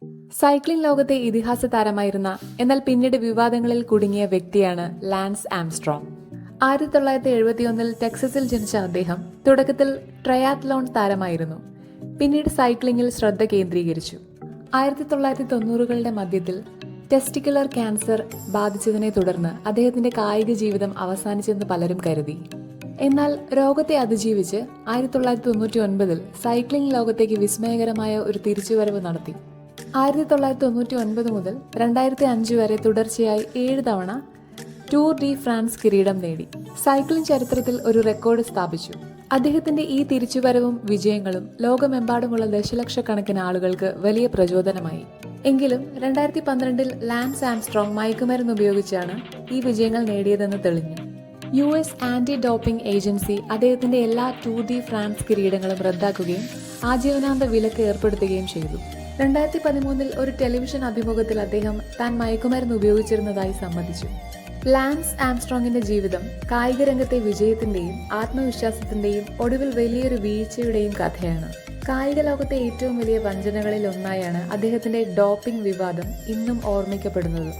Cycling ലോകത്തെ ഇതിഹാസ താരമായിരുന്ന എന്നാൽ പിന്നീട് വിവാദങ്ങളിൽ കുടുങ്ങിയ വ്യക്തിയാണ് ലാൻസ് ആംസ്ട്രോങ്. 1971 ടെക്സസിൽ ജനിച്ച അദ്ദേഹം തുടക്കത്തിൽ ട്രയാത്ലോൺ താരമായിരുന്നു. പിന്നീട് സൈക്ലിംഗിൽ ശ്രദ്ധ കേന്ദ്രീകരിച്ചു. 1990കളുടെ മധ്യത്തിൽ ടെസ്റ്റിക്കുലർ ക്യാൻസർ ബാധിച്ചതിനെ തുടർന്ന് അദ്ദേഹത്തിന്റെ കായിക ജീവിതം അവസാനിച്ചെന്ന് പലരും കരുതി. എന്നാൽ രോഗത്തെ അതിജീവിച്ച് 1999 സൈക്ലിംഗ് ലോകത്തേക്ക് വിസ്മയകരമായ ഒരു തിരിച്ചുവരവ് നടത്തി. 1999 മുതൽ 2005 വരെ തുടർച്ചയായി 7 തവണ ടൂർ ഡി ഫ്രാൻസ് കിരീടം നേടി സൈക്ലിംഗ് ചരിത്രത്തിൽ ഒരു റെക്കോർഡ് സ്ഥാപിച്ചു. അദ്ദേഹത്തിന്റെ ഈ തിരിച്ചുവരവും വിജയങ്ങളും ലോകമെമ്പാടുമുള്ള ദശലക്ഷക്കണക്കിന് ആളുകൾക്ക് വലിയ പ്രചോദനമായി. എങ്കിലും 2012 ലാൻസ് ആംസ്ട്രോങ് മയക്കുമരുന്ന് ഉപയോഗിച്ചാണ് ഈ വിജയങ്ങൾ നേടിയതെന്ന് തെളിഞ്ഞു. US ആന്റി ഡോപ്പിംഗ് ഏജൻസി അദ്ദേഹത്തിന്റെ എല്ലാ ടൂർ ഡി ഫ്രാൻസ് കിരീടങ്ങളും റദ്ദാക്കുകയും ആജീവനാന്ത വിലക്ക് ഏർപ്പെടുത്തുകയും ചെയ്തു. 2013 ഒരു ടെലിവിഷൻ അഭിമുഖത്തിൽ അദ്ദേഹം താൻ മയക്കുമരുന്ന് ഉപയോഗിച്ചിരുന്നതായി സമ്മതിച്ചു. ലാൻസ് ആംസ്ട്രോങ്ങിന്റെ ജീവിതം കായിക രംഗത്തെ വിജയത്തിന്റെയും ആത്മവിശ്വാസത്തിന്റെയും ഒടുവിൽ വലിയൊരു വീഴ്ചയുടെയും കഥയാണ്. കായിക ലോകത്തെ ഏറ്റവും വലിയ വഞ്ചനകളിൽ ഒന്നായാണ് അദ്ദേഹത്തിന്റെ ഡോപ്പിംഗ് വിവാദം ഇന്നും ഓർമ്മിക്കപ്പെടുന്നത്.